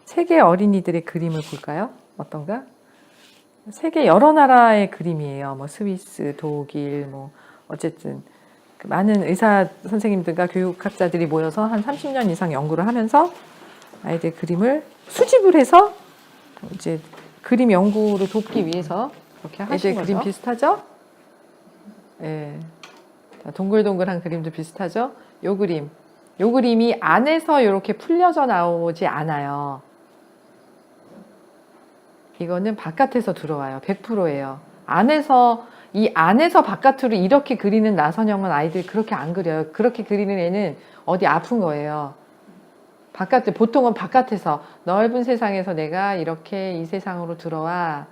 세계 어린이들의 그림을 볼까요? 어떤가? 세계 여러 나라의 그림이에요. 뭐 스위스, 독일, 뭐 어쨌든 많은 의사 선생님들과 교육학자들이 모여서 한 30년 이상 연구를 하면서 아이들 그림을 수집을 해서 이제 그림 연구를 돕기 위해서 그렇게 하신 거죠. 그림 비슷하죠? 예. 동글동글한 그림도 비슷하죠? 요 그림이 안에서 이렇게 풀려져 나오지 않아요. 이거는 바깥에서 들어와요. 100%예요. 이 안에서 바깥으로 이렇게 그리는 나선형은 아이들이 그렇게 안 그려요. 그렇게 그리는 애는 어디 아픈 거예요. 보통은 바깥에서 넓은 세상에서 내가 이렇게 이 세상으로 들어와.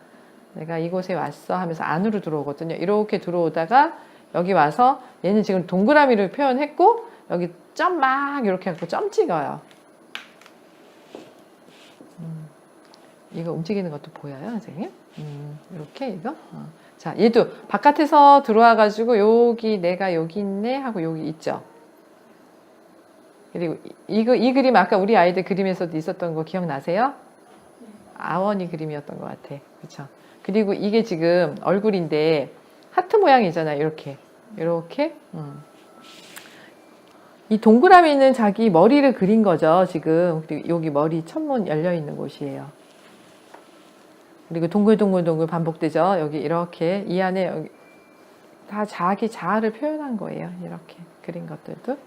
내가 이곳에 왔어 하면서 안으로 들어오거든요. 이렇게 들어오다가 여기 와서 얘는 지금 동그라미를 표현했고 여기 점 막 이렇게 하고 점 찍어요. 이거 움직이는 것도 보여요, 선생님? 이렇게 이거. 자, 얘도 바깥에서 들어와 가지고 여기 내가 여기 있네 하고 여기 있죠. 그리고 이 그림 아까 우리 아이들 그림에서도 있었던 거 기억나세요? 아원이 그림이었던 것 같아. 그렇죠? 그리고 이게 지금 얼굴인데 하트 모양이잖아요. 이렇게. 이 동그라미는 자기 머리를 그린 거죠. 지금. 그리고 여기 머리 천문 열려 있는 곳이에요. 그리고 동글동글 반복되죠. 여기 이렇게 이 안에 여기 다 자기 자아를 표현한 거예요. 이렇게 그린 것들도.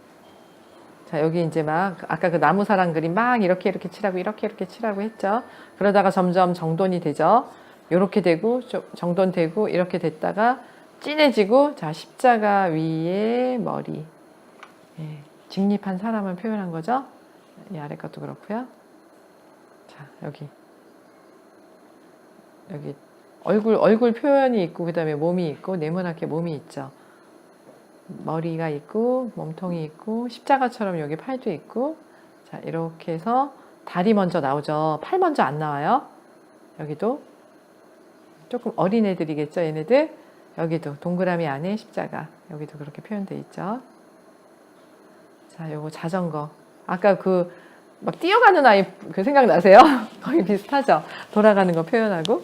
자, 여기 이제 막 아까 그 나무사랑 그림 막 이렇게 칠하고 이렇게 칠하고 했죠. 그러다가 점점 정돈이 되죠. 이렇게 되고 정돈되고 이렇게 됐다가 진해지고 자, 십자가 위에 머리. 예, 직립한 사람을 표현한 거죠. 이 아래 것도 그렇고요. 자, 여기 얼굴 표현이 있고 그다음에 몸이 있고 네모나게 몸이 있죠. 머리가 있고 몸통이 있고 십자가처럼 여기 팔도 있고 자 이렇게 해서 다리 먼저 나오죠. 팔 먼저 안 나와요. 여기도 조금 어린 애들이겠죠. 얘네들 여기도 동그라미 안에 십자가 여기도 그렇게 표현되어 있죠. 자 요거 자전거 아까 그 막 뛰어가는 아이 그 생각나세요? 거의 비슷하죠. 돌아가는 거 표현하고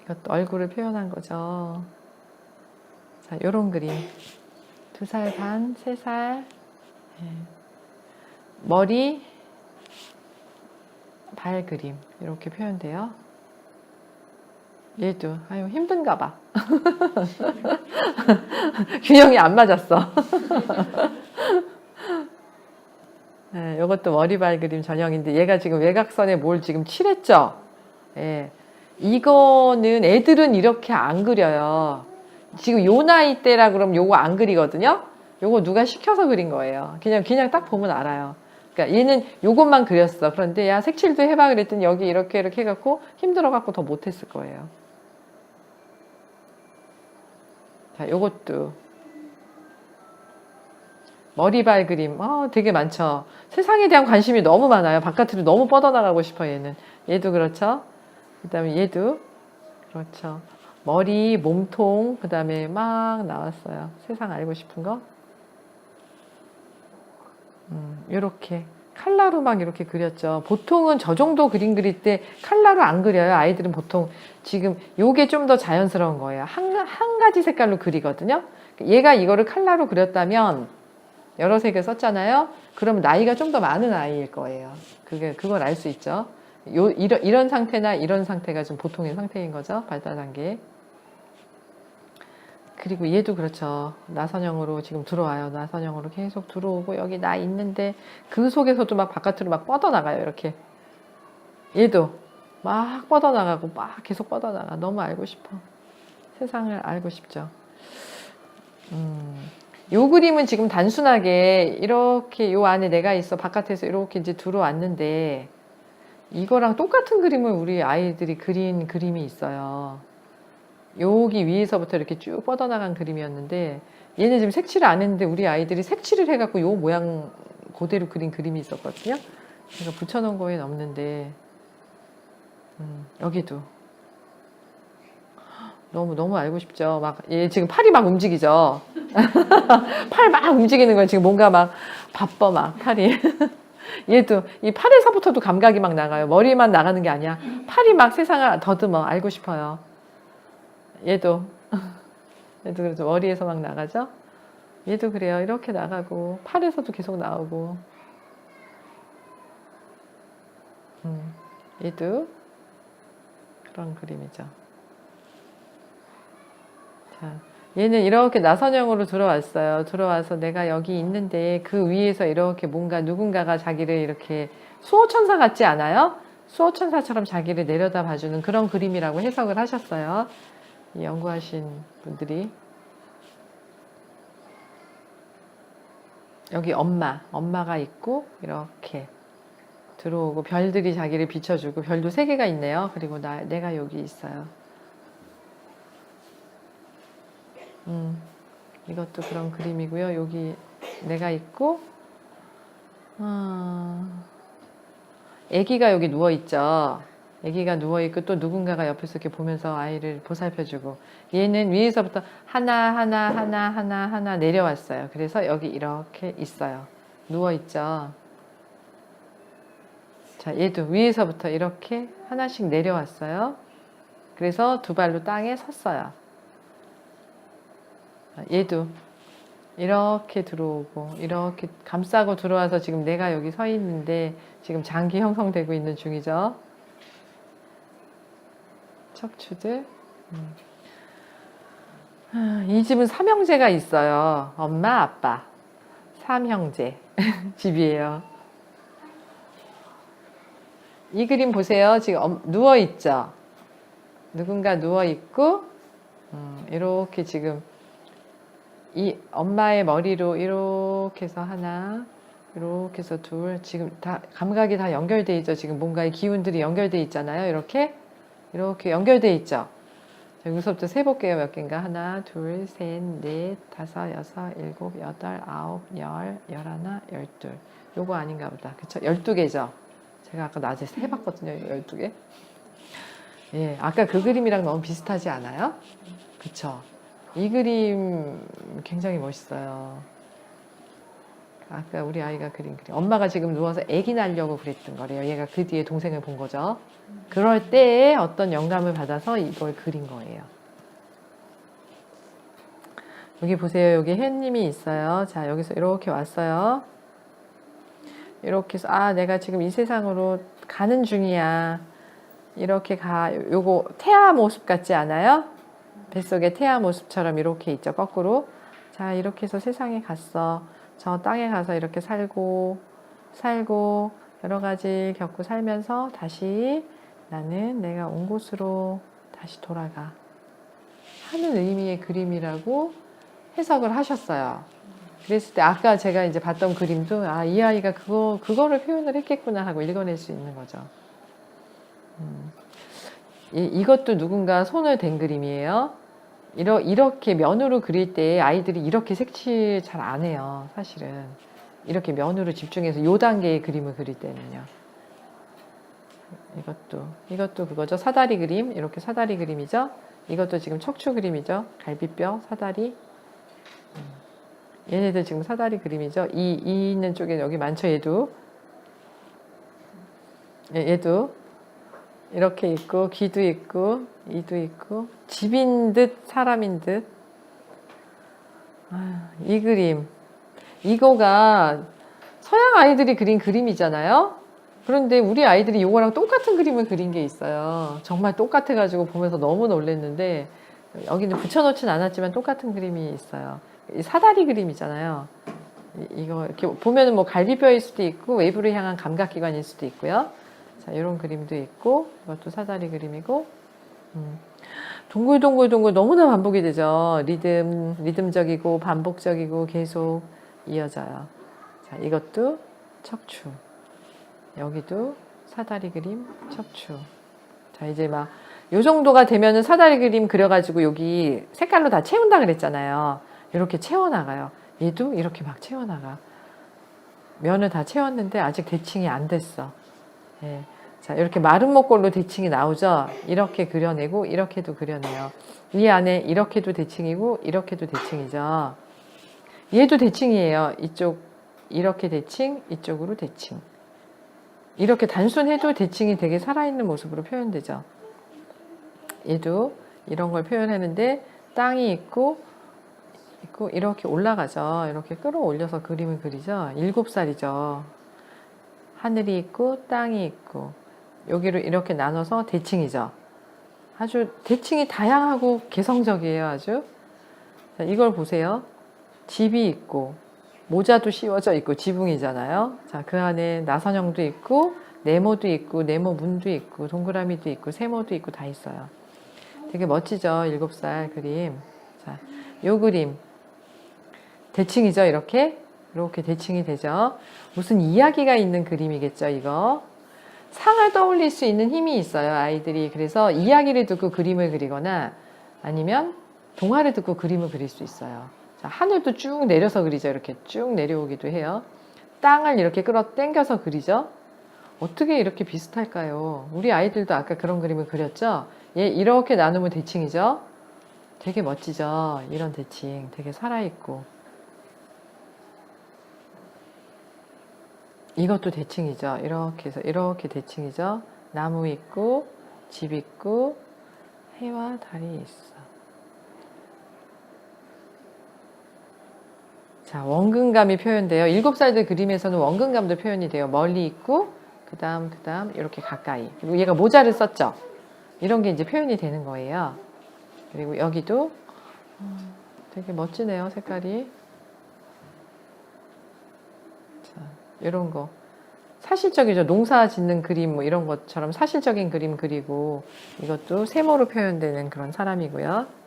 이것도 얼굴을 표현한 거죠. 자, 요런 그림. 2살 반, 3살. 예. 머리, 발 그림. 이렇게 표현돼요. 얘도, 아유, 힘든가 봐. 균형이 안 맞았어. 예, 요것도 머리, 발 그림 전형인데, 얘가 지금 외곽선에 뭘 지금 칠했죠? 예. 이거는 애들은 이렇게 안 그려요. 지금 요 나이 때라 그러면 요거 안 그리거든요. 요거 누가 시켜서 그린 거예요. 그냥 딱 보면 알아요. 그러니까 얘는 요것만 그렸어. 그런데 야 색칠도 해봐 그랬더니 여기 이렇게 해갖고 힘들어갖고 더 못했을 거예요. 자, 요것도 머리발 그림. 되게 많죠. 세상에 대한 관심이 너무 많아요. 바깥으로 너무 뻗어나가고 싶어 얘는. 얘도 그렇죠. 그다음에 얘도 그렇죠. 머리, 몸통, 그 다음에 막 나왔어요. 세상 알고 싶은 거. 이렇게 칼라로 막 이렇게 그렸죠. 보통은 저 정도 그림 그릴 때 칼라로 안 그려요. 아이들은 보통 지금 요게 좀 더 자연스러운 거예요. 한 가지 색깔로 그리거든요. 얘가 이거를 칼라로 그렸다면 여러 색을 썼잖아요. 그러면 나이가 좀 더 많은 아이일 거예요. 그걸 알 수 있죠. 이런 상태나 이런 상태가 좀 보통의 상태인 거죠. 발달 단계. 그리고 얘도 그렇죠. 나선형으로 지금 들어와요. 나선형으로 계속 들어오고 여기 나 있는데 그 속에서도 막 바깥으로 막 뻗어나가요. 이렇게. 얘도 막 뻗어나가고 막 계속 뻗어나가. 너무 알고 싶어. 세상을 알고 싶죠. 요 그림은 지금 단순하게 이렇게 요 안에 내가 있어. 바깥에서 이렇게 이제 들어왔는데 이거랑 똑같은 그림을 우리 아이들이 그린 그림이 있어요. 여기 위에서부터 이렇게 쭉 뻗어나간 그림이었는데 얘는 지금 색칠을 안 했는데 우리 아이들이 색칠을 해갖고 요 모양 그대로 그린 그림이 있었거든요. 제가 붙여놓은 거에는 없는데 여기도 너무 알고 싶죠. 막 얘 지금 팔이 막 움직이죠. 팔 막 움직이는 거예요. 지금 뭔가 막 바빠 막 팔이. 얘도 이 팔에서부터도 감각이 막 나가요. 머리만 나가는 게 아니야. 팔이 막 세상을 더듬어. 알고 싶어요. 얘도 그래서 머리에서 막 나가죠. 얘도 그래요. 이렇게 나가고 팔에서도 계속 나오고. 얘도 그런 그림이죠. 자, 얘는 이렇게 나선형으로 들어왔어요. 들어와서 내가 여기 있는데 그 위에서 이렇게 뭔가 누군가가 자기를 이렇게 수호천사 같지 않아요? 수호천사처럼 자기를 내려다 봐주는 그런 그림이라고 해석을 하셨어요. 연구하신 분들이. 여기 엄마가 있고 이렇게 들어오고 별들이 자기를 비춰주고 별도 3개가 있네요. 그리고 내가 여기 있어요. 이것도 그런 그림이고요. 여기 내가 있고 아기가 여기 누워있죠. 아기가 누워있고 또 누군가가 옆에서 이렇게 보면서 아이를 보살펴주고 얘는 위에서부터 하나 내려왔어요. 그래서 여기 이렇게 있어요. 누워있죠. 자, 얘도 위에서부터 이렇게 하나씩 내려왔어요. 그래서 2발로 땅에 섰어요. 얘도 이렇게 들어오고 이렇게 감싸고 들어와서 지금 내가 여기 서 있는데 지금 장기 형성되고 있는 중이죠. 척추들. 이 집은 3형제가 있어요. 엄마, 아빠. 3형제 집이에요. 이 그림 보세요. 지금 누워있죠. 누군가 누워있고 이렇게 지금 이 엄마의 머리로 이렇게 해서 하나, 이렇게 해서 둘, 지금 다 감각이 다 연결돼 있죠. 지금 뭔가의 기운들이 연결돼 있잖아요. 이렇게 연결돼 있죠. 자, 여기서부터 세볼게요. 몇 개인가? 하나, 둘, 셋, 넷, 다섯, 여섯, 일곱, 여덟, 아홉, 열, 열하나, 열둘. 요거 아닌가 보다. 그쵸? 12개죠. 제가 아까 낮에 세봤거든요. 12개. 예, 아까 그 그림이랑 너무 비슷하지 않아요? 그쵸? 이 그림 굉장히 멋있어요. 아까 우리 아이가 그린 그림. 엄마가 지금 누워서 애기 낳으려고 그랬던 거래요. 얘가 그 뒤에 동생을 본 거죠. 그럴 때에 어떤 영감을 받아서 이걸 그린 거예요. 여기 보세요. 여기 햇님이 있어요. 자, 여기서 이렇게 왔어요. 이렇게 해서 내가 지금 이 세상으로 가는 중이야. 이렇게 요거 태아 모습 같지 않아요? 뱃속에 태아 모습처럼 이렇게 있죠. 거꾸로. 자, 이렇게 해서 세상에 갔어. 저 땅에 가서 이렇게 살고 여러 가지 겪고 살면서 다시 나는 내가 온 곳으로 다시 돌아가 하는 의미의 그림이라고 해석을 하셨어요. 그랬을 때 아까 제가 이제 봤던 그림도 이 아이가 그거를 표현을 했겠구나 하고 읽어낼 수 있는 거죠. 이것도 누군가 손을 댄 그림이에요. 이렇게 면으로 그릴 때 아이들이 이렇게 색칠 잘 안 해요. 사실은 이렇게 면으로 집중해서 요 단계의 그림을 그릴 때는요. 이것도 그거죠. 사다리 그림. 이렇게 사다리 그림이죠. 이것도 지금 척추 그림이죠. 갈비뼈, 사다리. 얘네들 지금 사다리 그림이죠. 이 있는 쪽에 여기 많죠. 얘도 이렇게 있고 귀도 있고 이도 있고 집인 듯 사람인 듯. 이 그림 이거가 서양 아이들이 그린 그림이잖아요. 그런데 우리 아이들이 이거랑 똑같은 그림을 그린 게 있어요. 정말 똑같아가지고 보면서 너무 놀랐는데 여기는 붙여놓진 않았지만 똑같은 그림이 있어요. 이 사다리 그림이잖아요. 이거 이렇게 보면은 뭐 갈비뼈일 수도 있고 외부를 향한 감각기관일 수도 있고요. 자, 이런 그림도 있고 이것도 사다리 그림이고 동글동글 너무나 반복이 되죠. 리듬적이고 반복적이고 계속 이어져요. 자, 이것도 척추. 여기도 사다리 그림, 척추. 자, 이제 막 요 정도가 되면은 사다리 그림 그려가지고 여기 색깔로 다 채운다 그랬잖아요. 이렇게 채워나가요. 얘도 이렇게 막 채워나가. 면을 다 채웠는데 아직 대칭이 안 됐어. 예. 자, 이렇게 마른 목골로 대칭이 나오죠. 이렇게 그려내고 이렇게도 그려내요. 이 안에 이렇게도 대칭이고 이렇게도 대칭이죠. 얘도 대칭이에요. 이쪽 이렇게 대칭, 이쪽으로 대칭. 이렇게 단순해도 대칭이 되게 살아있는 모습으로 표현되죠. 얘도 이런 걸 표현하는데 땅이 있고 이렇게 올라가죠. 이렇게 끌어올려서 그림을 그리죠. 7살이죠. 하늘이 있고 땅이 있고 여기를 이렇게 나눠서 대칭이죠. 아주 대칭이 다양하고 개성적이에요. 아주. 자, 이걸 보세요. 집이 있고 모자도 씌워져 있고 지붕이잖아요. 자, 그 안에 나선형도 있고 네모도 있고 네모 문도 있고 동그라미도 있고 세모도 있고 다 있어요. 되게 멋지죠. 7살 그림. 자, 요 그림 대칭이죠. 이렇게 대칭이 되죠. 무슨 이야기가 있는 그림이겠죠. 이거 상을 떠올릴 수 있는 힘이 있어요. 아이들이. 그래서 이야기를 듣고 그림을 그리거나 아니면 동화를 듣고 그림을 그릴 수 있어요. 자, 하늘도 쭉 내려서 그리죠. 이렇게 쭉 내려오기도 해요. 땅을 이렇게 끌어 당겨서 그리죠. 어떻게 이렇게 비슷할까요? 우리 아이들도 아까 그런 그림을 그렸죠. 얘 이렇게 나누면 대칭이죠. 되게 멋지죠. 이런 대칭 되게 살아있고. 이것도 대칭이죠. 이렇게 해서 이렇게 대칭이죠. 나무 있고 집 있고 해와 달이 있어. 자, 원근감이 표현돼요. 7살들 그림에서는 원근감도 표현이 돼요. 멀리 있고 그 다음 이렇게 가까이. 그리고 얘가 모자를 썼죠. 이런 게 이제 표현이 되는 거예요. 그리고 여기도 되게 멋지네요. 색깔이. 자, 이런 거 사실적이죠. 농사 짓는 그림 뭐 이런 것처럼 사실적인 그림 그리고 이것도 세모로 표현되는 그런 사람이고요.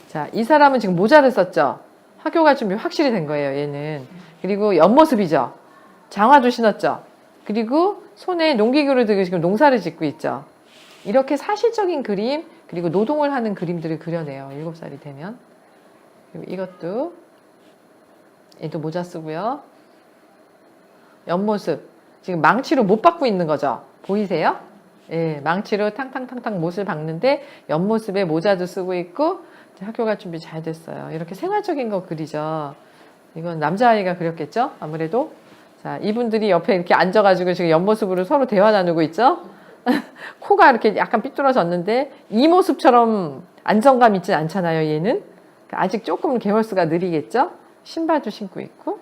자, 이 사람은 지금 모자를 썼죠. 학교 갈 준비 확실히 된 거예요. 얘는. 그리고 옆모습이죠. 장화도 신었죠. 그리고 손에 농기구를 들고 지금 농사를 짓고 있죠. 이렇게 사실적인 그림 그리고 노동을 하는 그림들을 그려내요. 7살이 되면. 그리고 이것도 얘도 모자 쓰고요. 옆모습. 지금 망치로 못 박고 있는 거죠. 보이세요? 예, 망치로 탕탕탕탕 못을 박는데 옆모습에 모자도 쓰고 있고 학교 갈 준비 잘 됐어요. 이렇게 생활적인 거 그리죠. 이건 남자아이가 그렸겠죠? 아무래도. 자, 이분들이 옆에 이렇게 앉아가지고 지금 옆모습으로 서로 대화 나누고 있죠? 코가 이렇게 약간 삐뚤어졌는데 이 모습처럼 안정감 있진 않잖아요. 얘는. 아직 조금 개월수가 느리겠죠? 신발도 신고 있고.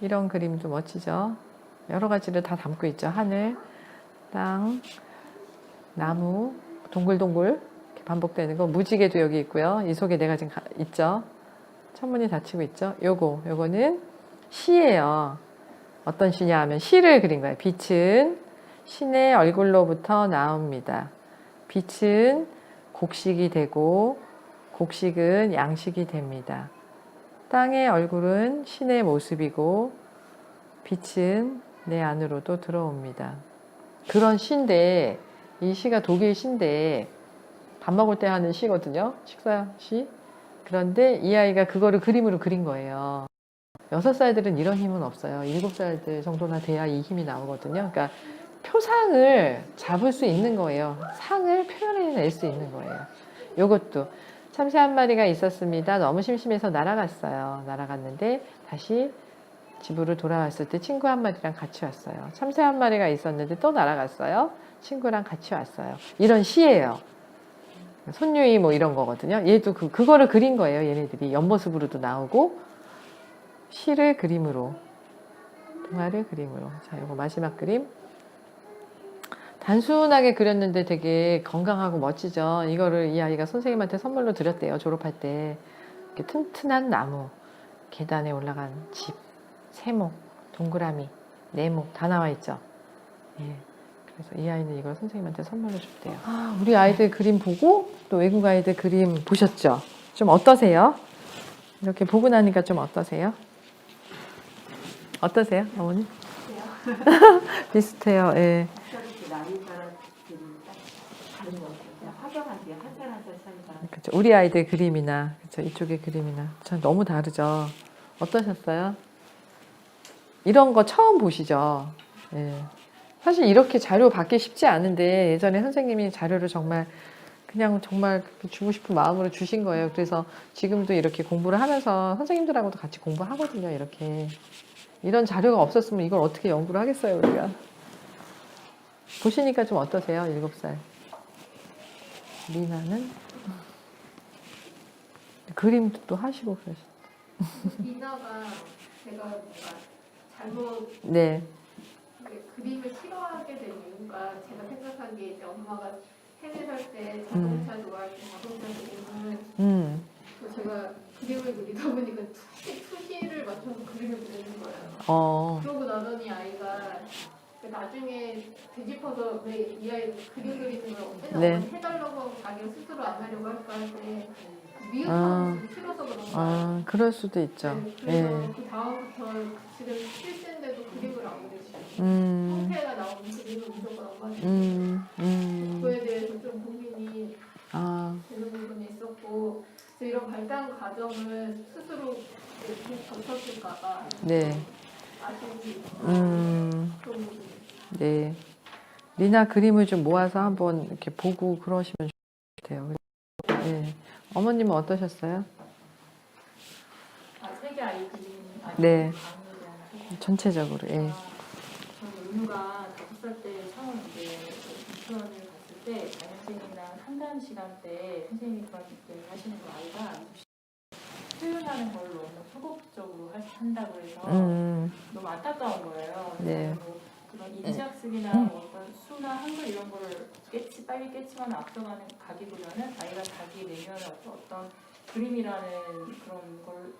이런 그림도 멋지죠. 여러 가지를 다 담고 있죠. 하늘, 땅, 나무, 동글동글 이렇게 반복되는 거. 무지개도 여기 있고요. 이 속에 내가 지금 있죠. 천문이 닫히고 있죠. 요거는 시예요. 어떤 시냐 하면 시를 그린 거예요. 빛은 신의 얼굴로부터 나옵니다. 빛은 곡식이 되고 곡식은 양식이 됩니다. 땅의 얼굴은 신의 모습이고 빛은 내 안으로도 들어옵니다. 그런 시인데 이 시가 독일 시인데 밥 먹을 때 하는 시거든요. 식사 시. 그런데 이 아이가 그거를 그림으로 그린 거예요. 6살들은 이런 힘은 없어요. 7살들 정도나 돼야 이 힘이 나오거든요. 그러니까 표상을 잡을 수 있는 거예요. 상을 표현해낼 수 있는 거예요. 요것도 참새 한 마리가 있었습니다. 너무 심심해서 날아갔어요. 날아갔는데 다시 집으로 돌아왔을 때 친구 한 마리랑 같이 왔어요. 참새 한 마리가 있었는데 또 날아갔어요. 친구랑 같이 왔어요. 이런 시예요. 손유이 뭐 이런 거거든요. 얘도 그거를 그린 거예요. 얘네들이 옆모습으로도 나오고 시를 그림으로, 동화를 그림으로. 자, 이거 마지막 그림. 단순하게 그렸는데 되게 건강하고 멋지죠. 이거를 이 아이가 선생님한테 선물로 드렸대요. 졸업할 때. 이렇게 튼튼한 나무, 계단에 올라간 집, 세모, 동그라미, 네모 다 나와 있죠. 예. 그래서 이 아이는 이걸 선생님한테 선물로 줬대요. 아, 우리 아이들 그림 보고 또 외국 아이들 그림 보셨죠? 좀 어떠세요? 이렇게 보고 나니까 좀 어떠세요? 어떠세요, 어머니? 비슷해요. 예. 그렇죠. 우리 아이들 그림이나 그렇죠. 이쪽의 그림이나 참 너무 다르죠. 어떠셨어요? 이런 거 처음 보시죠? 예. 사실 이렇게 자료 받기 쉽지 않은데 예전에 선생님이 자료를 정말 그냥 정말 그렇게 주고 싶은 마음으로 주신 거예요. 그래서 지금도 이렇게 공부를 하면서 선생님들하고도 같이 공부하거든요. 이렇게. 이런 자료가 없었으면 이걸 어떻게 연구를 하겠어요, 우리가. 보시니까 좀 어떠세요? 7살. 리나는? 그림도 또 하시고 그러시죠. 리나가 제가 뭔가 잘못 네. 그림을 싫어하게 된 이유가 제가 생각하기에 이제 엄마가 해외 살 때 자동차 좋아할 때 자동차 그림은 제가 그림을 그리다 보니까 투시를 맞춰서 그림을 그리는 거예요. 그러고 나더니 아이가 나중에 되짚어서 왜 이 아이 그림 그리는 걸 언제나 네. 해달라고 하고 자기가 스스로 안 하려고 할까 할때 미흡함이 좀 싫어서 그런 거예요. 그럴 수도 있죠. 네, 그래서 예. 그 다음부터 지금 실수인데도 그림을 안 그리시고 형태가 나오는 그림을 무조건 엄마한테 그거에 대해서 좀 고민이 되는 부분이 있었고 그래서 이런 발달 과정을 스스로 이렇게 거쳤을까봐 네. 아쉬움이 좀 네. 리나 그림을 좀 모아서 한번 이렇게 보고 그러시면 좋을 것 같아요. 네. 어머님은 어떠셨어요? 세계 아이 그림 네. 강의에 대한 전체적으로, 예. 저희 은우가 5살 때 처음 이제 유치원을 갔을 때 담임선생님이랑 상담 시간 때 선생님이 그런 얘기를 하시는 거 아이가 표현하는 걸 너무 소극적으로 한다고 해서 너무 안타까운 거예요. 네. 뭐 그런 인지학습이나 어떤 수나 한글 이런 거를 빨리 깨치거나 앞서가는 가기보다는 아이가 자기 내면의 어떤 그림이라는 그런 걸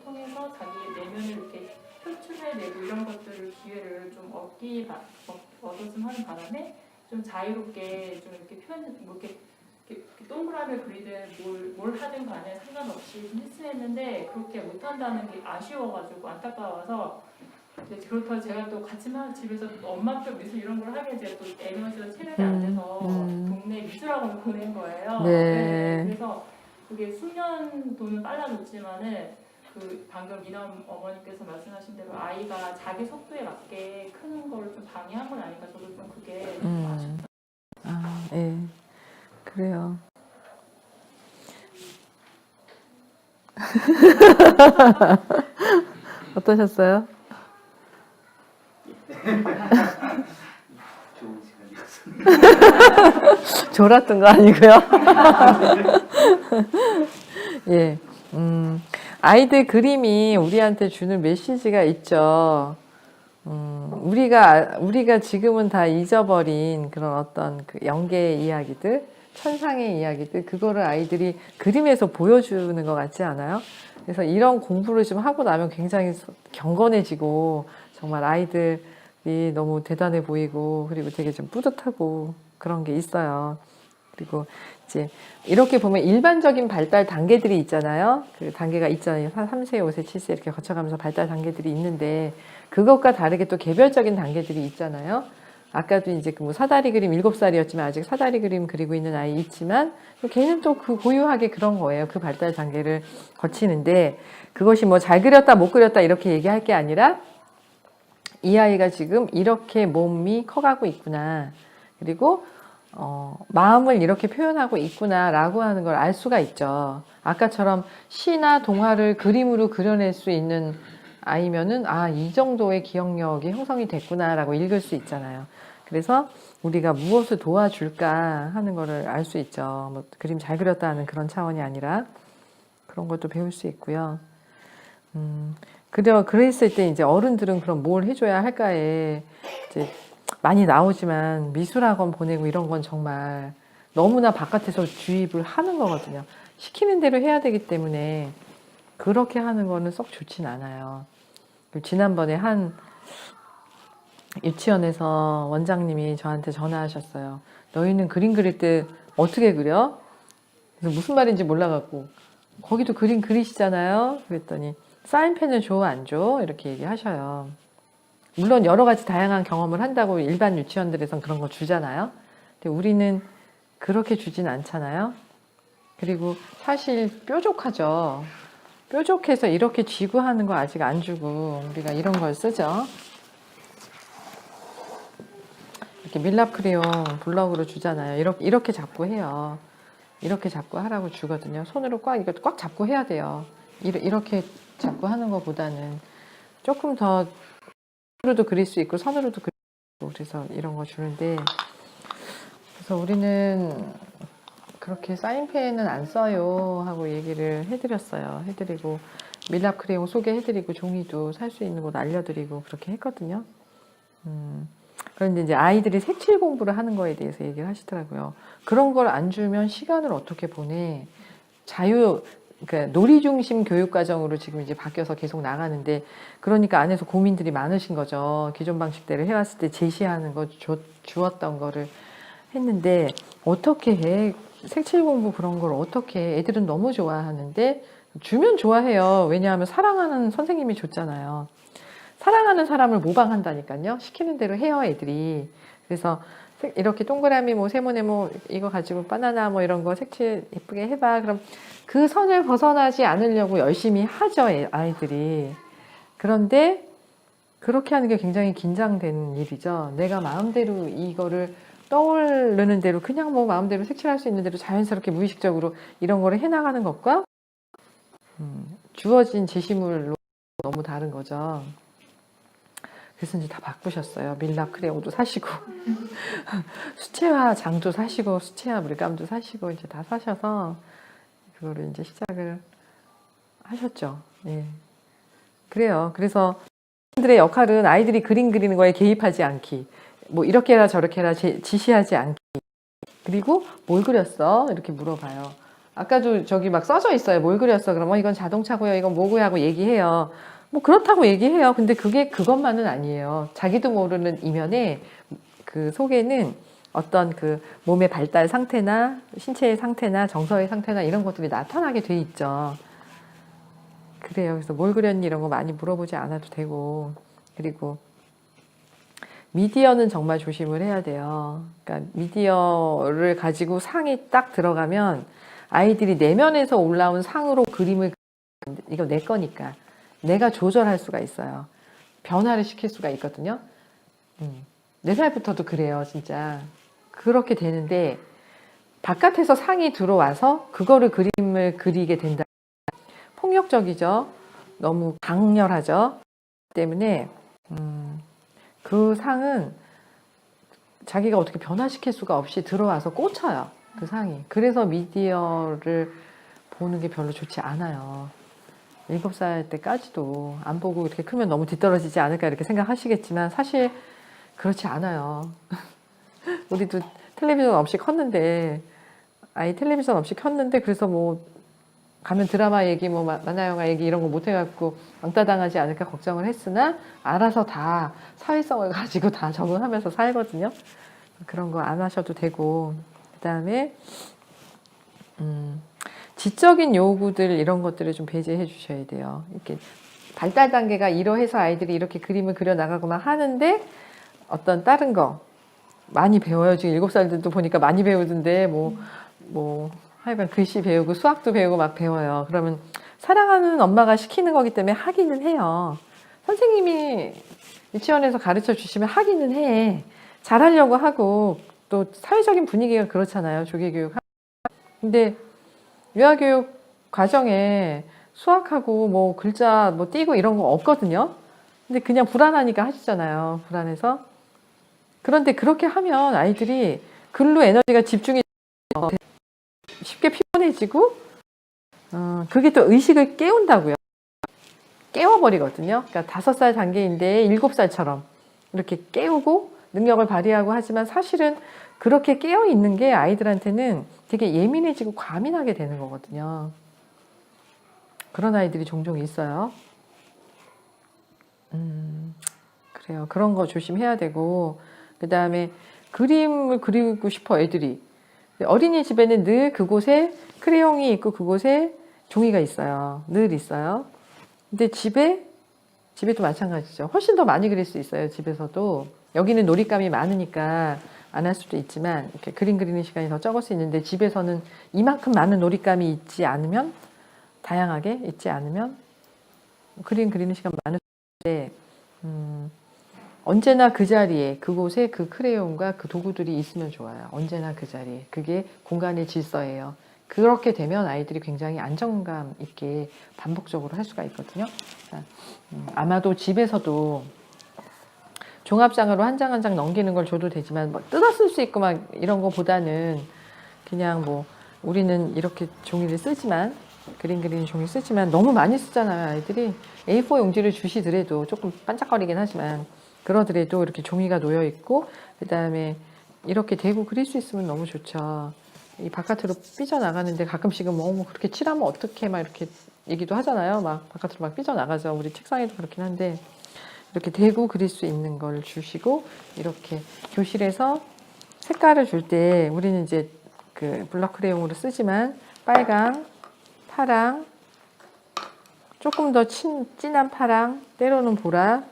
통해서 자기 내면을 이렇게 표출해내고 이런 것들을 기회를 좀 얻었으면 하는 바람에 좀 자유롭게 좀 이렇게 뭐 이렇게 동그라미 그리든 뭘 하든 간에 상관없이 좀 했으면 했는데 그렇게 못한다는 게 아쉬워가지고 안타까워서 그렇다고 제가 또 같이 집에서 엄마표 미술 이런 걸 하게 제가 또 애매해서 체력이 안 돼서 동네 미술학원을 보낸 거예요. 네. 그래서 그게 수년 돈은 빨라졌지만은 그 방금 미나 어머니께서 말씀하신 대로 아이가 자기 속도에 맞게 크는 걸 좀 방해한 건 아닌가 저도 좀 그게 좀 아쉽다. 예. 그래요. 어떠셨어요? 좋은 시간이었습니다. 졸았던 거 아니고요. 예. 아이들 그림이 우리한테 주는 메시지가 있죠. 우리가 지금은 다 잊어버린 그런 어떤 그 영계의 이야기들, 천상의 이야기들, 그거를 아이들이 그림에서 보여주는 것 같지 않아요? 그래서 이런 공부를 좀 하고 나면 굉장히 경건해지고, 정말 아이들이 너무 대단해 보이고, 그리고 되게 좀 뿌듯하고 그런 게 있어요. 그리고 이제 이렇게 보면 일반적인 발달 단계들이 있잖아요. 그 단계가 있잖아요. 3세, 5세, 7세 이렇게 거쳐가면서 발달 단계들이 있는데 그것과 다르게 또 개별적인 단계들이 있잖아요. 아까도 이제 그 뭐 사다리 그림 7살이었지만 아직 사다리 그림 그리고 있는 아이 있지만 걔는 또 그 고유하게 그런 거예요. 그 발달 단계를 거치는데 그것이 뭐 잘 그렸다 못 그렸다 이렇게 얘기할 게 아니라 이 아이가 지금 이렇게 몸이 커가고 있구나. 그리고 마음을 이렇게 표현하고 있구나 라고 하는 걸 알 수가 있죠. 아까처럼 시나 동화를 그림으로 그려낼 수 있는 아이면은 이 정도의 기억력이 형성이 됐구나 라고 읽을 수 있잖아요. 그래서 우리가 무엇을 도와줄까 하는 거를 알 수 있죠. 뭐 그림 잘 그렸다 하는 그런 차원이 아니라 그런 것도 배울 수 있고요. 그랬을 때 이제 어른들은 그럼 뭘 해줘야 할까에 이제 많이 나오지만 미술학원 보내고 이런 건 정말 너무나 바깥에서 주입을 하는 거거든요. 시키는 대로 해야 되기 때문에 그렇게 하는 거는 썩 좋진 않아요. 지난번에 한 유치원에서 원장님이 저한테 전화하셨어요. 너희는 그림 그릴 때 어떻게 그려? 그래서 무슨 말인지 몰라갖고 거기도 그림 그리시잖아요. 그랬더니 사인펜을 줘, 안 줘? 이렇게 얘기하셔요. 물론 여러 가지 다양한 경험을 한다고 일반 유치원들에선 그런 거 주잖아요. 근데 우리는 그렇게 주진 않잖아요. 그리고 사실 뾰족하죠. 뾰족해서 이렇게 쥐고 하는 거 아직 안 주고 우리가 이런 걸 쓰죠. 이렇게 밀랍 크레용 블럭으로 주잖아요. 이렇게 잡고 해요. 이렇게 잡고 하라고 주거든요. 손으로 이거 꽉 잡고 해야 돼요. 이렇게 잡고 하는 것보다는 조금 더 손으로도 그릴 수 있고 선으로도 그릴 수 있고 그래서 이런 거 주는데, 그래서 우리는 그렇게 사인펜은 안 써요 하고 얘기를 해드리고 밀랍 크레용 소개해드리고 종이도 살 수 있는 곳 알려드리고 그렇게 했거든요. 그런데 이제 아이들이 색칠 공부를 하는 거에 대해서 얘기를 하시더라고요. 그런 걸 안 주면 시간을 어떻게 보내? 그러니까 놀이 중심 교육 과정으로 지금 이제 바뀌어서 계속 나가는데, 그러니까 안에서 고민들이 많으신 거죠. 기존 방식대로 해왔을 때 제시하는 거 주었던 거를 했는데 어떻게 해? 색칠 공부 그런 걸 어떻게 해? 애들은 너무 좋아하는데 주면 좋아해요. 왜냐하면 사랑하는 선생님이 줬잖아요. 사랑하는 사람을 모방한다니까요. 시키는 대로 해요, 애들이. 그래서 이렇게 동그라미 뭐 세모네모 이거 가지고 바나나 뭐 이런 거 색칠 예쁘게 해봐. 그럼 그 선을 벗어나지 않으려고 열심히 하죠, 아이들이. 그런데 그렇게 하는 게 굉장히 긴장되는 일이죠. 내가 마음대로 이거를 떠오르는 대로 그냥 뭐 마음대로 색칠할 수 있는 대로 자연스럽게 무의식적으로 이런 거를 해나가는 것과 주어진 제시물로 너무 다른 거죠. 그래서 이제 다 바꾸셨어요. 밀랍 크레용도 사시고 수채화 장도 사시고 수채화 물감도 사시고 이제 다 사셔서 그거를 이제 시작을 하셨죠. 예. 그래요. 그래서 선생님들의 역할은 아이들이 그림 그리는 거에 개입하지 않기, 뭐 이렇게 해라 저렇게 해라 지시하지 않기, 그리고 뭘 그렸어? 이렇게 물어봐요. 아까도 저기 막 써져 있어요. 뭘 그렸어? 그러면 이건 자동차고요. 이건 뭐고요? 하고 얘기해요. 뭐 그렇다고 얘기해요. 근데 그게 그것만은 아니에요. 자기도 모르는 이면에 그 속에는 어떤 그 몸의 발달 상태나 신체의 상태나 정서의 상태나 이런 것들이 나타나게 돼 있죠. 그래요. 그래서 뭘 그렸니? 이런 거 많이 물어보지 않아도 되고, 그리고 미디어는 정말 조심을 해야 돼요. 그러니까 미디어를 가지고 상이 딱 들어가면 아이들이 내면에서 올라온 상으로 그림을, 이거 내 거니까 내가 조절할 수가 있어요. 변화를 시킬 수가 있거든요. 4살부터도 그래요, 진짜. 그렇게 되는데 바깥에서 상이 들어와서 그거를 그림을 그리게 된다. 폭력적이죠. 너무 강렬하죠. 때문에 그 상은 자기가 어떻게 변화시킬 수가 없이 들어와서 꽂혀요. 그 상이. 그래서 미디어를 보는 게 별로 좋지 않아요. 7살 때까지도 안 보고 이렇게 크면 너무 뒤떨어지지 않을까 이렇게 생각하시겠지만 사실 그렇지 않아요. 우리도 텔레비전 없이 컸는데, 아이 텔레비전 없이 켰는데, 그래서 뭐 가면 드라마 얘기, 뭐 만화 영화 얘기 이런 거 못 해갖고 왕따 당하지 않을까 걱정을 했으나 알아서 다 사회성을 가지고 다 적응하면서 살거든요. 그런 거 안 하셔도 되고, 그 다음에 지적인 요구들 이런 것들을 좀 배제해 주셔야 돼요. 이렇게 발달 단계가 이러해서 아이들이 이렇게 그림을 그려 나가고만 하는데 어떤 다른 거 많이 배워요. 지금 7살들도 보니까 많이 배우던데 뭐 하여간 글씨 배우고 수학도 배우고 막 배워요. 그러면 사랑하는 엄마가 시키는 거기 때문에 하기는 해요. 선생님이 유치원에서 가르쳐 주시면 하기는 해. 잘하려고 하고 또 사회적인 분위기가 그렇잖아요. 조기교육. 근데 유아교육 과정에 수학하고 뭐 글자 뭐 띄고 이런 거 없거든요. 근데 그냥 불안하니까 하시잖아요. 불안해서. 그런데 그렇게 하면 아이들이 글로 에너지가 집중이 쉽게 피곤해지고, 그게 또 의식을 깨운다고요. 깨워버리거든요. 그러니까 5살 단계인데 7살처럼 이렇게 깨우고 능력을 발휘하고 하지만 사실은 그렇게 깨어 있는 게 아이들한테는 되게 예민해지고 과민하게 되는 거거든요. 그런 아이들이 종종 있어요. 그래요. 그런 거 조심해야 되고, 그 다음에 그림을 그리고 싶어 애들이. 어린이집에는 늘 그곳에 크레용이 있고 그곳에 종이가 있어요. 늘 있어요. 근데 집에도 마찬가지죠. 훨씬 더 많이 그릴 수 있어요. 집에서도. 여기는 놀잇감이 많으니까 안 할 수도 있지만 이렇게 그림 그리는 시간이 더 적을 수 있는데, 집에서는 이만큼 많은 놀잇감이 있지 않으면, 다양하게 있지 않으면 그림 그리는 시간 많을 수 있는데, 언제나 그 자리에 그곳에 그 크레용과 그 도구들이 있으면 좋아요. 언제나 그 자리에. 그게 공간의 질서예요. 그렇게 되면 아이들이 굉장히 안정감 있게 반복적으로 할 수가 있거든요. 아마도 집에서도 종합장으로 한 장 한 장 넘기는 걸 줘도 되지만 뭐 뜯어 쓸 수 있고 막 이런 거보다는 그냥 뭐 우리는 이렇게 종이를 쓰지만 그림 그리는 종이 쓰지만 너무 많이 쓰잖아요. 아이들이 A4 용지를 주시더라도 조금 반짝거리긴 하지만 그러더라도 이렇게 종이가 놓여 있고 그 다음에 이렇게 대고 그릴 수 있으면 너무 좋죠. 이 바깥으로 삐져나가는데 가끔씩은 뭐 그렇게 칠하면 어떡해 막 이렇게 얘기도 하잖아요. 막 바깥으로 막 삐져나가죠. 우리 책상에도 그렇긴 한데 이렇게 대고 그릴 수 있는 걸 주시고 이렇게 교실에서 색깔을 줄 때 우리는 이제 그 블럭 크레용으로 쓰지만 빨강, 파랑, 조금 더 진한 파랑, 때로는 보라,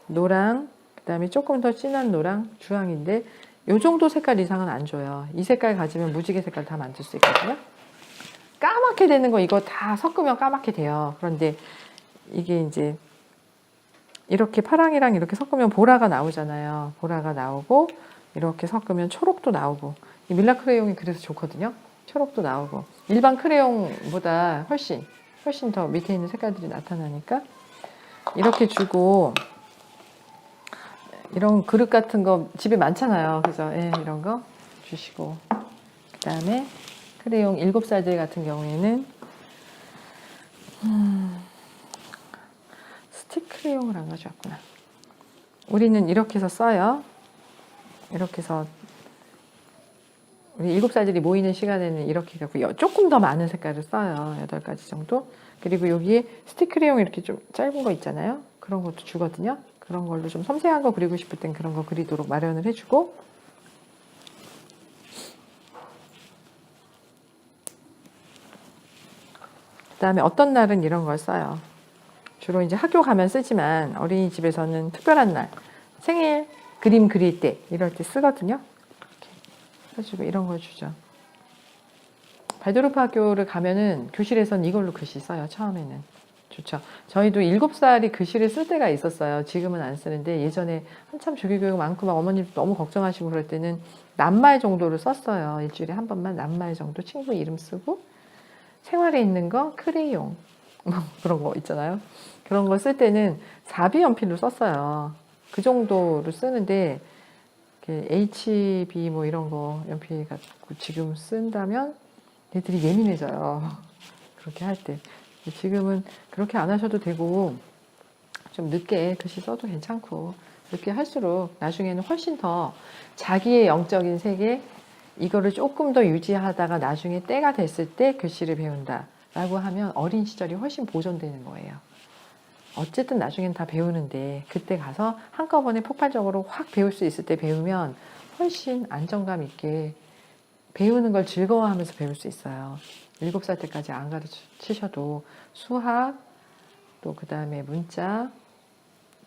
노랑, 그 다음에 조금 더 진한 노랑, 주황인데 이 정도 색깔 이상은 안 줘요. 이 색깔 가지면 무지개 색깔 다 만들 수 있거든요. 까맣게 되는 거 이거 다 섞으면 까맣게 돼요. 그런데 이게 이제 이렇게 파랑이랑 이렇게 섞으면 보라가 나오잖아요. 보라가 나오고 이렇게 섞으면 초록도 나오고 이 밀라 크레용이 그래서 좋거든요. 초록도 나오고 일반 크레용보다 훨씬 더 밑에 있는 색깔들이 나타나니까 이렇게 주고 이런 그릇 같은 거 집에 많잖아요. 그래서 이런 거 주시고 그 다음에 크레용 7살들 같은 경우에는 스틱 크레용을 안 가져왔구나. 우리는 이렇게 해서 써요. 이렇게 해서 우리 7살들이 모이는 시간에는 이렇게 갖고 조금 더 많은 색깔을 써요. 8가지 정도. 그리고 여기에 스틱 크레용 이렇게 좀 짧은 거 있잖아요. 그런 것도 주거든요. 그런 걸로 좀 섬세한 거 그리고 싶을 땐 그런 거 그리도록 마련을 해주고 그 다음에 어떤 날은 이런 걸 써요. 주로 이제 학교 가면 쓰지만 어린이집에서는 특별한 날, 생일 그림 그릴 때 이럴 때 쓰거든요. 이렇게 해가지고 이런 걸 주죠. 발도르프 학교를 가면은 교실에선 이걸로 글씨 써요. 처음에는. 좋죠. 저희도 7살이 글씨를 쓸 때가 있었어요. 지금은 안 쓰는데 예전에 한참 조기교육 많고 막 어머님도 너무 걱정하시고 그럴 때는 낱말 정도를 썼어요. 일주일에 한 번만 낱말 정도 친구 이름 쓰고 생활에 있는 거 크레용 뭐 그런 거 있잖아요. 그런 거 쓸 때는 4B 연필로 썼어요. 그 정도로 쓰는데 HB 뭐 이런 거 연필 갖고 지금 쓴다면 애들이 예민해져요. 그렇게 할 때. 지금은 그렇게 안 하셔도 되고 좀 늦게 글씨 써도 괜찮고 늦게 할수록 나중에는 훨씬 더 자기의 영적인 세계 이거를 조금 더 유지하다가 나중에 때가 됐을 때 글씨를 배운다 라고 하면 어린 시절이 훨씬 보존되는 거예요. 어쨌든 나중엔 다 배우는데 그때 가서 한꺼번에 폭발적으로 확 배울 수 있을 때 배우면 훨씬 안정감 있게 배우는 걸 즐거워하면서 배울 수 있어요. 7살 때까지 안 가르치셔도 수학, 또 그 다음에 문자,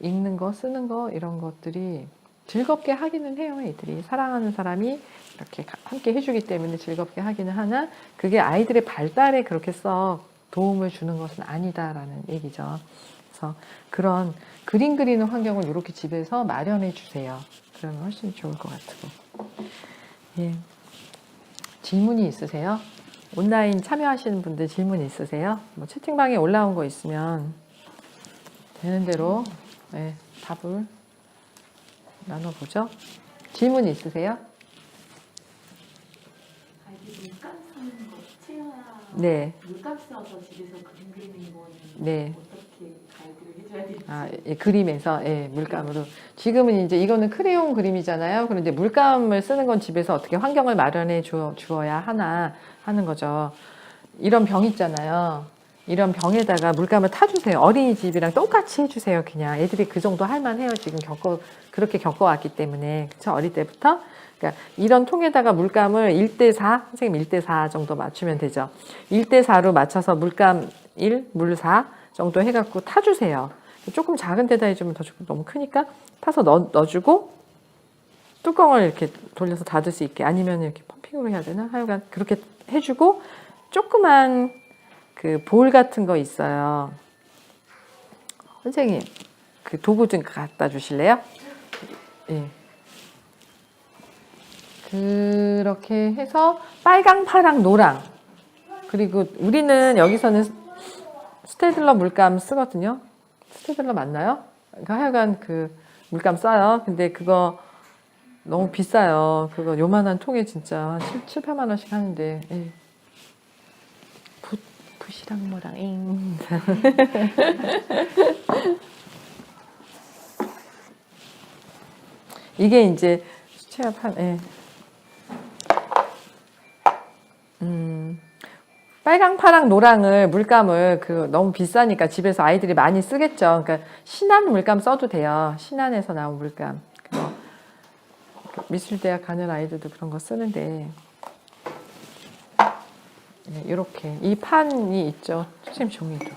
읽는 거, 쓰는 거 이런 것들이 즐겁게 하기는 해요. 애들이 사랑하는 사람이 이렇게 함께 해주기 때문에 즐겁게 하기는 하나 그게 아이들의 발달에 그렇게 썩 도움을 주는 것은 아니다라는 얘기죠. 그래서 그런 그림 그리는 환경을 이렇게 집에서 마련해 주세요. 그러면 훨씬 좋을 것 같고. 예. 질문이 있으세요? 온라인 참여하시는 분들 질문 있으세요? 뭐 채팅방에 올라온 거 있으면 되는 대로 답을 나눠보죠. 질문 있으세요? 아이들 물감 쓰는 거 체화 네. 물감 써서 집에서 그림 그리는 거는 네. 어떻게 가이드를 해줘야 될지. 그림에서 물감으로. 지금은 이제 이거는 크레용 그림이잖아요. 그런데 물감을 쓰는 건 집에서 어떻게 환경을 마련해 주어야 하나 하는 거죠. 이런 병 있잖아요. 이런 병에다가 물감을 타주세요. 어린이집이랑 똑같이 해주세요. 그냥 애들이 그 정도 할만해요. 지금 그렇게 겪어왔기 때문에 그쵸? 어릴 때부터. 그러니까 이런 통에다가 물감을 1대4, 선생님 1대4 정도 맞추면 되죠. 1대4로 맞춰서 물감 1, 물 4 정도 해갖고 타주세요. 조금 작은 데다 해주면 더 좋고 너무 크니까 타서 넣어주고 뚜껑을 이렇게 돌려서 닫을 수 있게 아니면 이렇게 펌핑으로 해야 되나? 하여간 그렇게 해주고 조그만 그 볼 같은 거 있어요. 선생님 그 도구 좀 갖다 주실래요? 예. 그렇게 해서 빨강, 파랑, 노랑. 그리고 우리는 여기서는 스테들러 물감 쓰거든요. 스테들러 맞나요? 그러니까 하여간 그 물감 써요. 근데 그거 너무 비싸요. 그거 요만한 통에 진짜 7, 8만 원씩 하는데. 예. 붓이랑 뭐랑 잉. 이게 이제 수채화 판. 예. 빨강, 파랑, 노랑을 물감을 그 너무 비싸니까 집에서 아이들이 많이 쓰겠죠. 그러니까 신한 물감 써도 돼요. 신한에서 나온 물감. 그거 미술대학 가는 아이들도 그런 거 쓰는데 이렇게 이 판이 있죠. 선생님 종이도.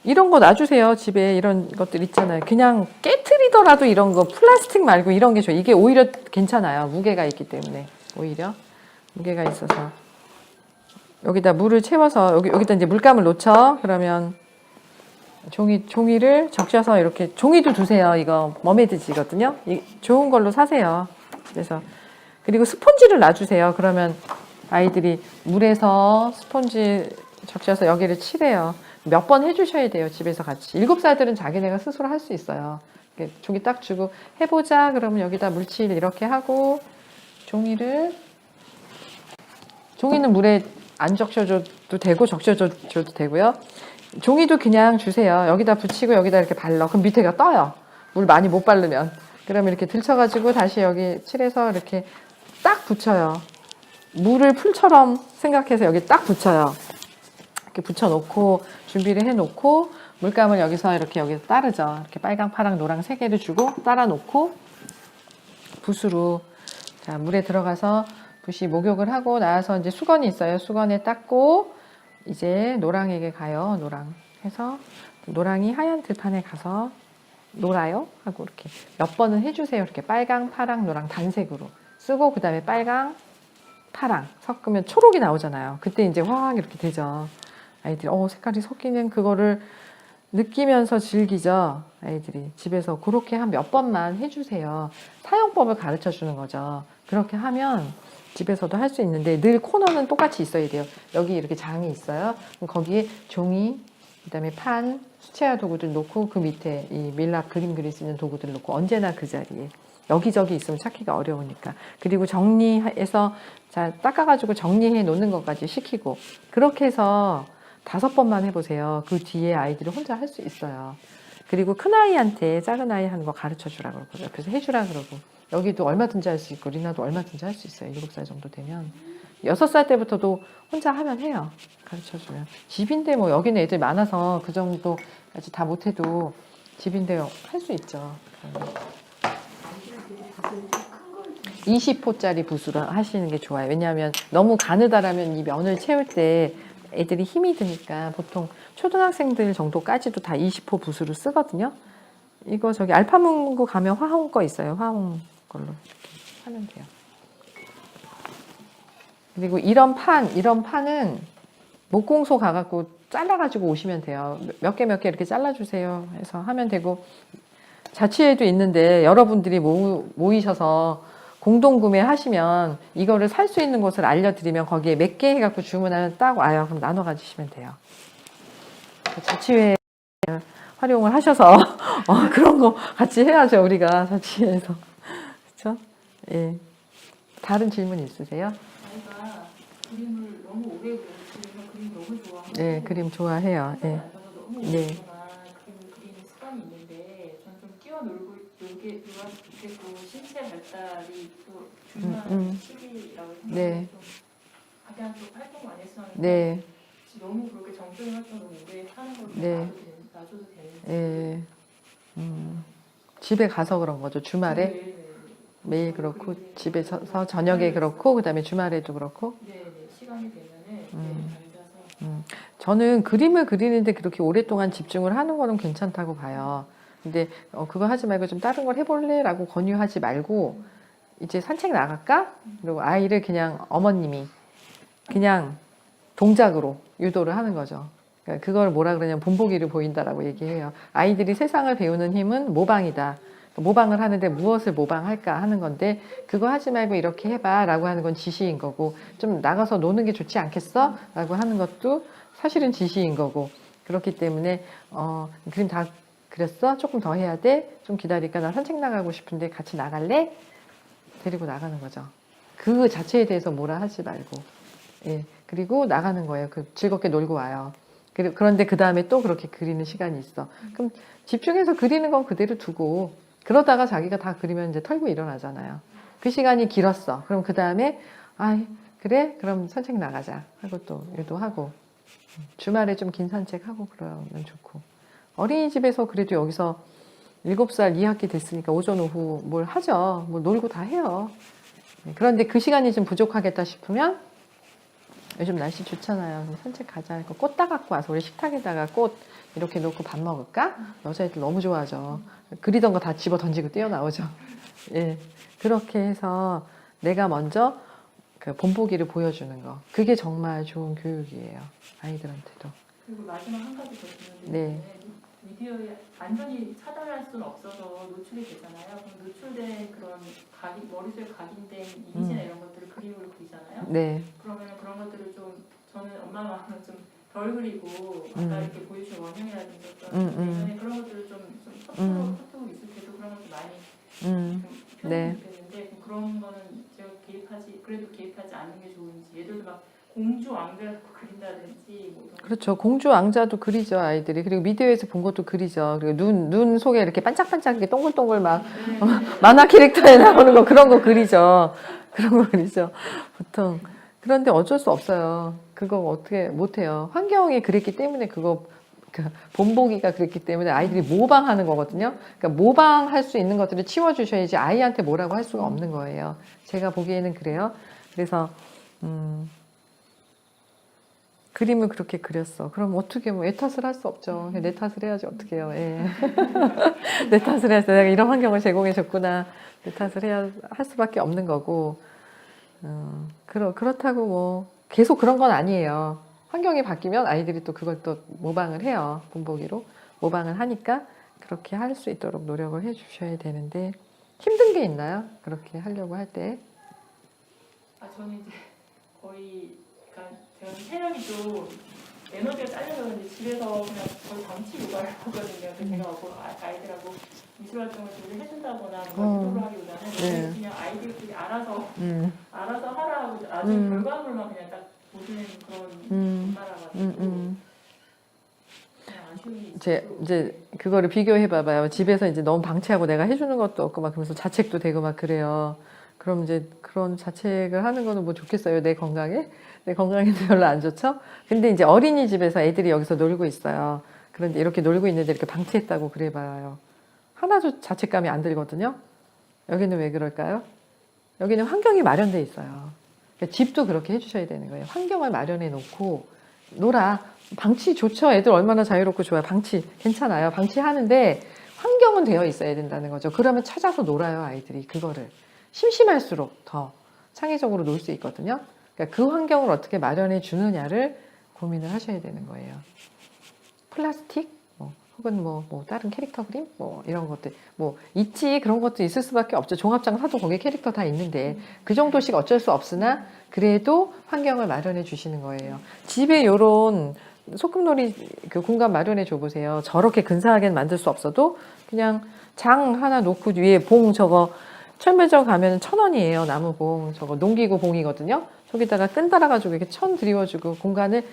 이런 거 놔주세요. 집에 이런 것들 있잖아요. 그냥 깨트리더라도 이런 거 플라스틱 말고 이런 게 좋아요. 이게 오히려 괜찮아요. 무게가 있기 때문에 오히려 무게가 있어서 여기다 물을 채워서 여기다 이제 물감을 놓쳐. 그러면 종이를 적셔서 이렇게 종이도 두세요. 이거 머메드지거든요. 좋은 걸로 사세요. 그래서 그리고 스폰지를 놔주세요. 그러면 아이들이 물에서 스폰지 적셔서 여기를 칠해요. 몇 번 해주셔야 돼요. 집에서 같이. 7살들은 자기네가 스스로 할 수 있어요. 종이 딱 주고 해보자. 그러면 여기다 물칠 이렇게 하고 종이는 물에 안 적셔줘도 되고 적셔줘도 되고요. 종이도 그냥 주세요. 여기다 붙이고 여기다 이렇게 발라. 그럼 밑에가 떠요. 물 많이 못 바르면. 그러면 이렇게 들쳐가지고 다시 여기 칠해서 이렇게 딱 붙여요. 물을 풀처럼 생각해서 여기 딱 붙여요. 이렇게 붙여놓고 준비를 해놓고 물감을 여기서 여기서 따르죠. 이렇게 빨강, 파랑, 노랑 3개를 주고 따라놓고 붓으로 자 물에 들어가서 붓이 목욕을 하고 나와서 이제 수건이 있어요. 수건에 닦고 이제 노랑에게 가요. 노랑 해서 노랑이 하얀 들판에 가서 놀아요 하고 이렇게 몇 번은 해주세요. 이렇게 빨강, 파랑, 노랑 단색으로 쓰고 그 다음에 빨강, 파랑 섞으면 초록이 나오잖아요. 그때 이제 확 이렇게 되죠. 아이들이 색깔이 섞이는 그거를 느끼면서 즐기죠. 아이들이 집에서 그렇게 한 몇 번만 해주세요. 사용법을 가르쳐 주는 거죠. 그렇게 하면 집에서도 할 수 있는데 늘 코너는 똑같이 있어야 돼요. 여기 이렇게 장이 있어요. 그럼 거기에 종이, 그다음에 판, 수채화 도구들 놓고 그 밑에 이 밀랍 그림 그릴 수 있는 도구들 놓고 언제나 그 자리에 여기저기 있으면 찾기가 어려우니까. 그리고 정리해서 자 닦아가지고 정리해 놓는 것까지 시키고 그렇게 해서 5번만 해보세요. 그 뒤에 아이들이 혼자 할 수 있어요. 그리고 큰아이한테 작은 아이 하는 거 가르쳐 주라 그러고 옆에서 해주라 그러고 여기도 얼마든지 할 수 있고 리나도 얼마든지 할 수 있어요. 7살 정도 되면 6살 때부터도 혼자 하면 해요. 가르쳐 주면 집인데 뭐 여기는 애들 많아서 그 정도까지 다 못해도 집인데 할 수 있죠. 20호짜리 붓으로 하시는 게 좋아요. 왜냐하면 너무 가느다라면 이 면을 채울 때 애들이 힘이 드니까 보통 초등학생들 정도까지도 다 20호 붓으로 쓰거든요. 이거 저기 알파문고 가면 화홍 거 있어요. 화홍 걸로 이렇게 하면 돼요. 그리고 이런 판은 목공소 가갖고 잘라가지고 오시면 돼요. 몇 개 이렇게 잘라주세요 해서 하면 되고 자취회도 있는데 여러분들이 모이셔서 공동구매 하시면 이거를 살 수 있는 곳을 알려드리면 거기에 몇 개 해갖고 주문하면 딱 와요. 그럼 나눠 가지시면 돼요. 자취회 활용을 하셔서 그런 거 같이 해야죠. 우리가 자취회에서. 그렇죠? 예. 다른 질문 있으세요? 아이가 그림을 너무 오래 그리면서 그림 너무 좋아하고 네, 그림 좋아해요. 예. 너무 네. 오랫동안 그림을 그리는 습관이 있는데 저는 좀 뛰어놀고 놀아도 좋겠고 신체 발달이 또 중요한 시기라고 생각해서 네. 좀 가장 좀 활동 많이 했었는데 네. 너무 그렇게 정적인 활동을 오래 하는 걸 네. 놔줘도 되는지 예. 집에 가서 그런 거죠. 주말에 네. 매일 그렇고 집에서 저녁에 그렇고 그다음에 주말에도 그렇고. 네, 시간이 되면은 앉아서 저는 그림을 그리는데 그렇게 오랫동안 집중을 하는 거는 괜찮다고 봐요. 근데 그거 하지 말고 좀 다른 걸 해볼래? 라고 권유하지 말고 이제 산책 나갈까? 그리고 아이를 그냥 어머님이 그냥 동작으로 유도를 하는 거죠. 그러니까 그걸 뭐라 그러냐면 본보기를 보인다라고 얘기해요. 아이들이 세상을 배우는 힘은 모방이다. 모방을 하는데 무엇을 모방할까 하는 건데 그거 하지 말고 이렇게 해봐 라고 하는 건 지시인 거고 좀 나가서 노는 게 좋지 않겠어? 라고 하는 것도 사실은 지시인 거고 그렇기 때문에 그림 다 그렸어? 조금 더 해야 돼? 좀 기다릴까? 나 산책 나가고 싶은데 같이 나갈래? 데리고 나가는 거죠. 그 자체에 대해서 뭐라 하지 말고 예. 그리고 나가는 거예요. 즐겁게 놀고 와요. 그런데 그 다음에 또 그렇게 그리는 시간이 있어. 그럼 집중해서 그리는 건 그대로 두고 그러다가 자기가 다 그리면 이제 털고 일어나잖아요. 그 시간이 길었어. 그럼 그 다음에 그래? 그럼 산책 나가자 하고 또 유도하고 주말에 좀 긴 산책하고 그러면 좋고 어린이집에서 그래도 여기서 7살 2학기 됐으니까 오전 오후 뭘 하죠. 뭘 놀고 다 해요. 그런데 그 시간이 좀 부족하겠다 싶으면 요즘 날씨 좋잖아요. 산책 가자. 꽃 따갖고 와서 우리 식탁에다가 꽃 이렇게 놓고 밥 먹을까? 여자애들 너무 좋아하죠. 그리던 거 다 집어 던지고 뛰어나오죠. 예. 그렇게 해서 내가 먼저 그 본보기를 보여주는 거. 그게 정말 좋은 교육이에요. 아이들한테도. 그리고 마지막 한 가지 더 질문드리면 네. 미디어에 완전히 차단할 수는 없어서 노출이 되잖아요. 그럼 노출된 그런 머릿속에 각인된 이미지나 이런 것들을 그림으로 그리잖아요. 네. 그러면 그런 것들을 좀 저는 엄마 마음은 좀 덜 그리고 아까 이렇게 보여주신 원형이라든지 어떤 예전에 그런 것들을 좀 카톡 있을 때도 그런 것들 많이 좀 네. 표현이 됐는데 그런 거는 제가 그래도 개입하지 않는 게 좋은지 예를 들어 막 공주 왕자를 그린다든지 뭐 이런 그렇죠. 공주 왕자도 그리죠, 아이들이. 그리고 미디어에서 본 것도 그리죠. 그리고 눈 속에 이렇게 반짝반짝하게 동글동글 막 만화 캐릭터에 나오는 거 그런 거 그리죠. 그런 거 그리죠. 보통. 그런데 어쩔 수 없어요. 그거 어떻게 못해요. 환경이 그랬기 때문에 본보기가 그랬기 때문에 아이들이 모방하는 거거든요. 그러니까 모방할 수 있는 것들을 치워주셔야지 아이한테 뭐라고 할 수가 없는 거예요. 제가 보기에는 그래요. 그래서 그림을 그렇게 그렸어. 그럼 어떻게 애 탓을 할 수 없죠. 내 탓을 해야지 어떻게 해요. 예. 내 탓을 해야지. 내가 이런 환경을 제공해 줬구나. 내 탓을 해야 할 수밖에 없는 거고. 그렇다고 뭐 계속 그런 건 아니에요. 환경이 바뀌면 아이들이 또 그걸 또 모방을 해요. 본보기로 모방을 하니까 그렇게 할 수 있도록 노력을 해 주셔야 되는데 힘든 게 있나요? 그렇게 하려고 할 때? 저는 이제 거의 그러니까 저는 체력이 좀 에너지가 딸려서 그런지 집에서 그냥 거의 방치 요가를 하거든요. 그래서 제가 아이들하고 미술 활동을 좀 해준다거나 뭔가 유도를 하기보다는 그냥 아이들끼리 알아서 하라 하고 나중에 결과물만 그냥 딱 보시는 그런 엄마라가지고 이제 그거를 비교해 봐봐요. 집에서 이제 너무 방치하고 내가 해주는 것도 없고 막 그러면서 자책도 되고 막 그래요. 그럼 이제 그런 자책을 하는 거는 뭐 좋겠어요. 내 건강에 도 별로 안 좋죠. 근데 이제 어린이집에서 애들이 여기서 놀고 있어요. 그런데 이렇게 놀고 있는데 이렇게 방치했다고 그래 봐요. 하나도 자책감이 안 들거든요. 여기는 왜 그럴까요? 여기는 환경이 마련돼 있어요. 그러니까 집도 그렇게 해주셔야 되는 거예요. 환경을 마련해 놓고 놀아. 방치 좋죠. 애들 얼마나 자유롭고 좋아요. 방치 괜찮아요. 방치하는데 환경은 되어 있어야 된다는 거죠. 그러면 찾아서 놀아요, 아이들이. 그거를 심심할수록 더 창의적으로 놀 수 있거든요. 그러니까 그 환경을 어떻게 마련해 주느냐를 고민을 하셔야 되는 거예요. 플라스틱 혹은 뭐 다른 캐릭터 그림 이런 것들 있지. 그런 것도 있을 수밖에 없죠. 종합장 사도 거기에 캐릭터 다 있는데 그 정도씩 어쩔 수 없으나 그래도 환경을 마련해 주시는 거예요. 집에 이런 소꿉놀이 그 공간 마련해 줘 보세요. 저렇게 근사하게 만들 수 없어도 그냥 장 하나 놓고 위에 봉 저거 철물점 가면 1,000원이에요. 나무봉 저거 농기구 봉이거든요. 저기다가 끈 달아가지고 이렇게 천 드리워주고 공간을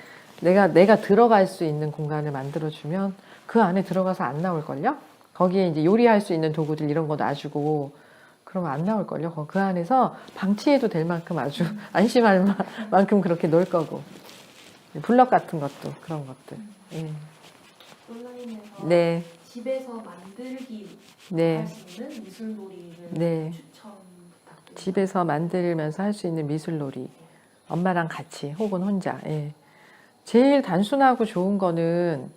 내가 들어갈 수 있는 공간을 만들어주면 그 안에 들어가서 안 나올걸요? 거기에 이제 요리할 수 있는 도구들 이런 거 놔주고 그러면 안 나올걸요? 그 안에서 방치해도 될 만큼 아주 안심할 만큼 그렇게 놀 거고 블럭 같은 것도 그런 것들. 온라인에서 네. 집에서 만들기 네. 할 수 있는 미술놀이를 네. 추천 부탁드립니다. 집에서 만들면서 할 수 있는 미술놀이. 엄마랑 같이 혹은 혼자. 제일 단순하고 좋은 거는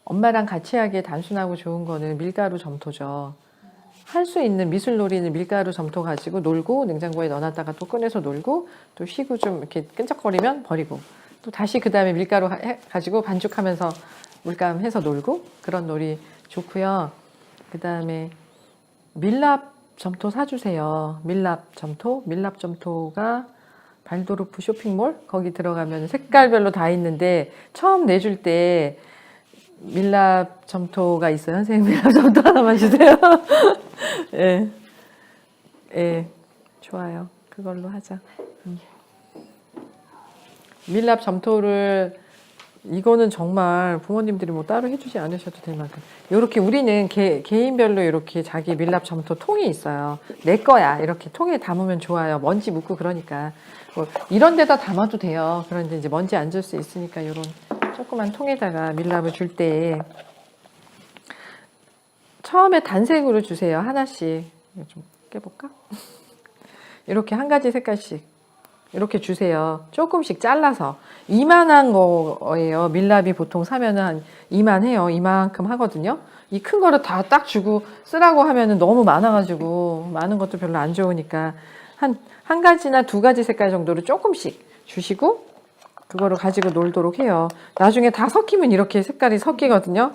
엄마랑 같이 하기에 단순하고 좋은 거는 밀가루 점토죠. 할 수 있는 미술놀이는 밀가루 점토 가지고 놀고 냉장고에 넣어놨다가 또 꺼내서 놀고 또 쉬고 좀 이렇게 끈적거리면 버리고 또 다시 그 다음에 밀가루 가지고 반죽하면서 물감 해서 놀고 그런 놀이 좋고요. 그 다음에 밀랍 점토 사주세요. 밀랍 점토가 발도르프 쇼핑몰 거기 들어가면 색깔별로 다 있는데 처음 내줄 때 밀랍 점토가 있어요. 선생님 밀랍 점토 하나만 주세요. 예, 예, 좋아요. 그걸로 하자. 밀랍 점토를 이거는 정말 부모님들이 뭐 따로 해주지 않으셔도 될 만큼 이렇게 우리는 개인별로 이렇게 자기 밀랍 점토 통이 있어요. 내 거야 이렇게 통에 담으면 좋아요. 먼지 묻고 그러니까 뭐 이런 데다 담아도 돼요. 그런데 이제 먼지 안 줄 수 있으니까 이런 조그만 통에다가 밀랍을 줄 때 처음에 단색으로 주세요. 하나씩 이거 좀 깨볼까? 이렇게 한 가지 색깔씩 이렇게 주세요. 조금씩 잘라서 이만한 거예요. 밀랍이 보통 사면은 한 이만해요. 이만큼 하거든요. 이 큰 거를 다 딱 주고 쓰라고 하면은 너무 많아가지고 많은 것도 별로 안 좋으니까 한 가지나 두 가지 색깔 정도로 조금씩 주시고 그거를 가지고 놀도록 해요. 나중에 다 섞이면 이렇게 색깔이 섞이거든요.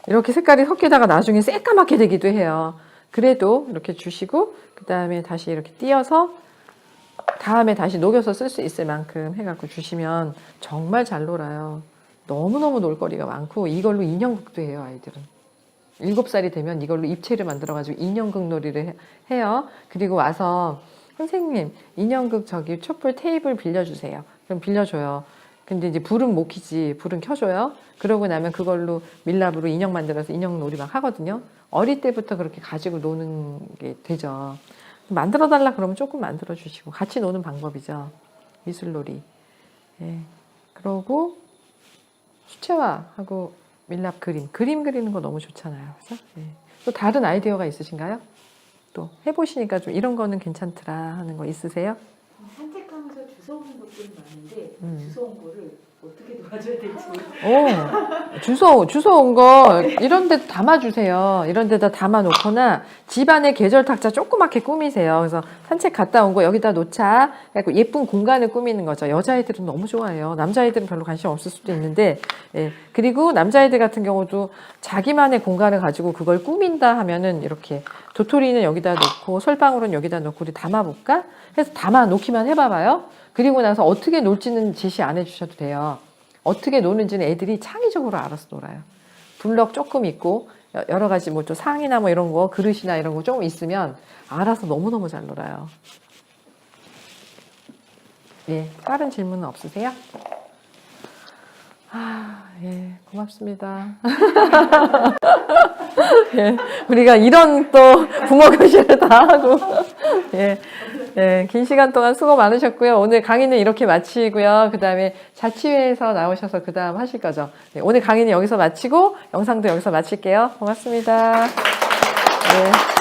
이렇게 색깔이 섞이다가 나중에 새까맣게 되기도 해요. 그래도 이렇게 주시고 그 다음에 다시 이렇게 띄어서 다음에 다시 녹여서 쓸 수 있을 만큼 해갖고 주시면 정말 잘 놀아요. 너무너무 놀거리가 많고 이걸로 인형극도 해요. 아이들은 7살이 되면 이걸로 입체를 만들어가지고 인형극 놀이를 해요. 그리고 와서 선생님 인형극 저기 촛불 테이블 빌려주세요. 그럼 빌려줘요. 근데 이제 불은 못 켜지. 불은 켜줘요. 그러고 나면 그걸로 밀랍으로 인형 만들어서 인형 놀이 막 하거든요. 어릴 때부터 그렇게 가지고 노는 게 되죠. 만들어 달라 그러면 조금 만들어 주시고 같이 노는 방법이죠. 미술놀이. 예. 그러고 수채화하고 밀랍 그림 그리는 거 너무 좋잖아요. 그래서 예. 또 다른 아이디어가 있으신가요? 또 해보시니까 좀 이런 거는 괜찮더라 하는 거 있으세요? 산책하면서 주워온 것들이 많은데 주워온 거를 어떻게 도와줘야 될지 주워온 거 이런 데 담아주세요. 이런 데다 담아놓거나 집안에 계절 탁자 조그맣게 꾸미세요. 그래서 산책 갔다 온 거 여기다 놓자. 그래서 예쁜 공간을 꾸미는 거죠. 여자아이들은 너무 좋아해요. 남자아이들은 별로 관심 없을 수도 있는데 예. 그리고 남자아이들 같은 경우도 자기만의 공간을 가지고 그걸 꾸민다 하면은 이렇게 도토리는 여기다 놓고 솔방울은 여기다 놓고 우리 담아볼까? 해서 담아놓기만 해봐봐요. 그리고 나서 어떻게 놀지는 제시 안 해주셔도 돼요. 어떻게 노는지는 애들이 창의적으로 알아서 놀아요. 블럭 조금 있고 여러 가지 뭐 또 상이나 뭐 이런 거 그릇이나 이런 거 조금 있으면 알아서 너무너무 잘 놀아요. 예, 다른 질문은 없으세요? 예, 고맙습니다. 예, 우리가 이런 또 부모 교실을 다 하고, 예, 예, 긴 시간 동안 수고 많으셨고요. 오늘 강의는 이렇게 마치고요. 그 다음에 자치회에서 나오셔서 그 다음 하실 거죠. 네, 오늘 강의는 여기서 마치고, 영상도 여기서 마칠게요. 고맙습니다. 예.